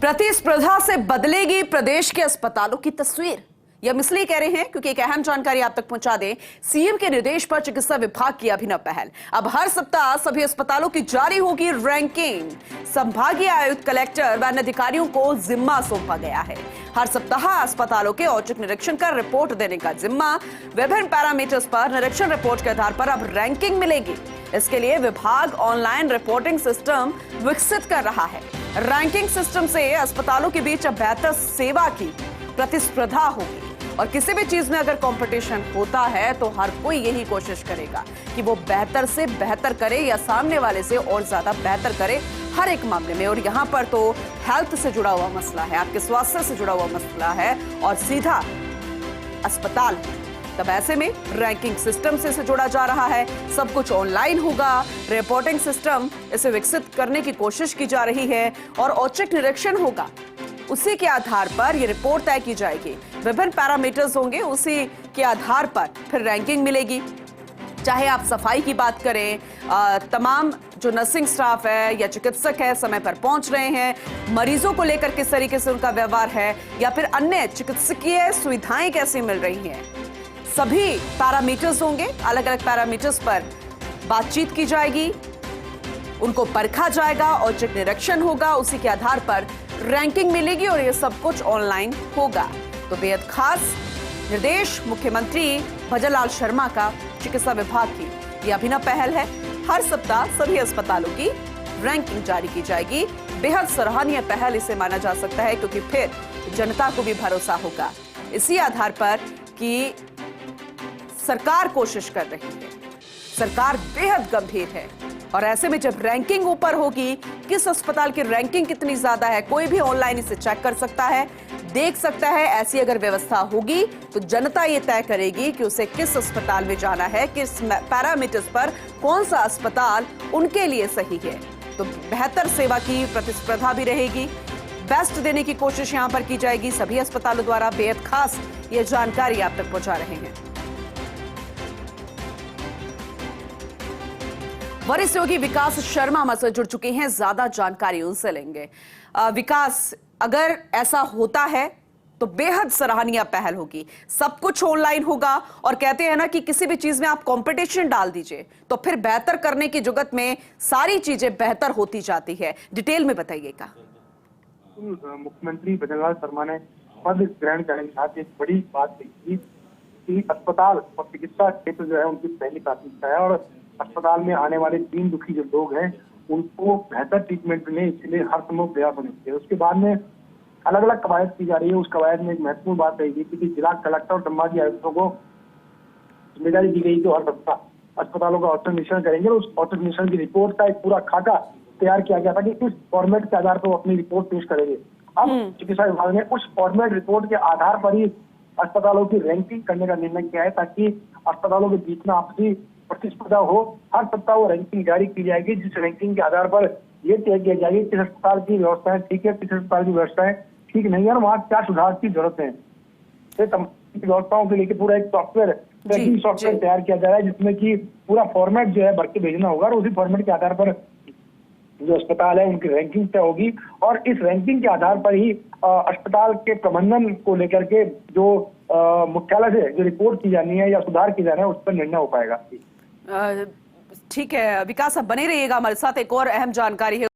प्रतिस्पर्धा से बदलेगी प्रदेश के अस्पतालों की तस्वीर। यह हम इसलिए कह रहे हैं क्योंकि एक अहम जानकारी आप तक पहुंचा दें। सीएम के निर्देश पर चिकित्सा विभाग की अभिनव पहल। अब हर सप्ताह सभी अस्पतालों की जारी होगी रैंकिंग। संभागीय आयुक्त, कलेक्टर व अन्य अधिकारियों को जिम्मा सौंपा गया है। हर सप्ताह अस्पतालों के औचक निरीक्षण कर रिपोर्ट देने का जिम्मा। विभिन्न पैरामीटर्स पर निरीक्षण रिपोर्ट के आधार पर अब रैंकिंग मिलेगी। इसके लिए विभाग ऑनलाइन रिपोर्टिंग सिस्टम विकसित कर रहा है। रैंकिंग सिस्टम से अस्पतालों के बीच अब बेहतर सेवा की प्रतिस्पर्धा होगी और किसी भी चीज में अगर कंपटीशन होता है तो हर कोई यही कोशिश करेगा कि वो बेहतर से बेहतर करे या सामने वाले से और ज्यादा बेहतर करे हर एक मामले में। और यहाँ पर तो हेल्थ से जुड़ा हुआ मसला है, आपके स्वास्थ्य से जुड़ा हुआ मसला है और सीधा अस्पताल। तब ऐसे में रैंकिंग सिस्टम से इसे जोड़ा जा रहा है। सब कुछ ऑनलाइन होगा। रिपोर्टिंग सिस्टम इसे विकसित करने की कोशिश की जा रही है और औचक निरीक्षण होगा। उसी के आधार पर यह रिपोर्ट तय की जाएगी। विभिन्न पैरामीटर्स होंगे, उसी के आधार पर फिर रैंकिंग मिलेगी। चाहे आप सफाई की बात करें, तमाम जो नर्सिंग स्टाफ है या चिकित्सक है समय पर पहुंच रहे हैं, मरीजों को लेकर किस तरीके से उनका व्यवहार है, या फिर अन्य चिकित्सकीय सुविधाएं कैसी मिल रही हैं, सभी पैरामीटर्स होंगे। अलग अलग पैरामीटर्स पर बातचीत की जाएगी, उनको परखा जाएगा, औचक निरीक्षण होगा, उसी के आधार पर रैंकिंग मिलेगी और यह सब कुछ ऑनलाइन होगा। तो बेहद खास निर्देश मुख्यमंत्री भजनलाल शर्मा का चिकित्सा विभाग की यह अभिनव पहल है। हर सप्ताह सभी अस्पतालों की रैंकिंग जारी की जाएगी। बेहद सराहनीय पहल इसे माना जा सकता है क्योंकि फिर जनता को भी भरोसा होगा इसी आधार पर कि सरकार कोशिश कर रही है, सरकार बेहद गंभीर है। और ऐसे में जब रैंकिंग ऊपर होगी, किस अस्पताल की रैंकिंग कितनी ज्यादा है, कोई भी ऑनलाइन इसे चेक कर सकता है, देख सकता है। ऐसी अगर व्यवस्था होगी तो जनता ये तय करेगी कि उसे किस अस्पताल में जाना है, किस पैरामीटर्स पर कौन सा अस्पताल उनके लिए सही है। तो बेहतर सेवा की प्रतिस्पर्धा भी रहेगी, बेस्ट देने की कोशिश यहां पर की जाएगी सभी अस्पतालों द्वारा। बेहद खास ये जानकारी आप तक पहुंचा रहे हैं। वरिष्ठ योगी विकास शर्मा हमसे जुड़ चुके हैं, ज्यादा जानकारी उनसे लेंगे। विकास, अगर ऐसा होता है तो बेहद सराहनीय पहल होगी। सब कुछ ऑनलाइन होगा और कहते हैं ना कि किसी भी चीज में आप कंपटीशन डाल दीजिए तो फिर बेहतर करने की जुगत में सारी चीजें बेहतर होती जाती है। डिटेल में बताइएगा। मुख्यमंत्री भजनलाल शर्मा ने पद ग्रहण करने के साथ एक बड़ी बात कही कि अस्पताल और चिकित्सा क्षेत्र जो है उनकी पहली प्राथमिकता है और अस्पताल में आने वाले दीन दुखी जो लोग हैं उनको बेहतर ट्रीटमेंट मिले, इसलिए हर संभव प्रयास होने चाहिए। उसके बाद में अलग अलग कवायद की जा रही है। उस कवायद में एक महत्वपूर्ण बात रही कि जिला कलेक्टर और संभागीय आयुक्तों को जिम्मेदारी दी गई कि हर सप्ताह अस्पतालों का औचक निरीक्षण करेंगे। उस औचक निरीक्षण की रिपोर्ट का एक पूरा खाका तैयार किया गया था कि इस फॉर्मेट के आधार पर वो अपनी रिपोर्ट पेश करेंगे। अब चिकित्सा विभाग ने उस फॉर्मेट रिपोर्ट के आधार पर ही अस्पतालों की रैंकिंग करने का निर्णय किया है ताकि अस्पतालों के बीच में आपसी प्रतिस्पर्धा हो। हर सप्ताह वो रैंकिंग जारी की जाएगी जिस रैंकिंग के आधार पर यह तय किया जाएगी किस अस्पताल की व्यवस्थाएं ठीक है, किस अस्पताल की व्यवस्थाएं ठीक नहीं है और वहाँ क्या सुधार की जरूरत है। व्यवस्थाओं के लेकर पूरा एक सॉफ्टवेयर ट्रैकिंग सॉफ्टवेयर तैयार किया जा रहा है जिसमें कि पूरा फॉर्मेट जो है भर के भेजना होगा और उसी फॉर्मेट के आधार पर जो अस्पताल है उनकी रैंकिंग तय होगी और इस रैंकिंग के आधार पर ही अस्पताल के प्रबंधन को लेकर के जो मुख्यालय से जो रिपोर्ट की जानी है या सुधार की जाना है उस पर निर्णय हो पाएगा। ठीक है विकास, आप बने रहिएगा हमारे साथ। एक और अहम जानकारी है।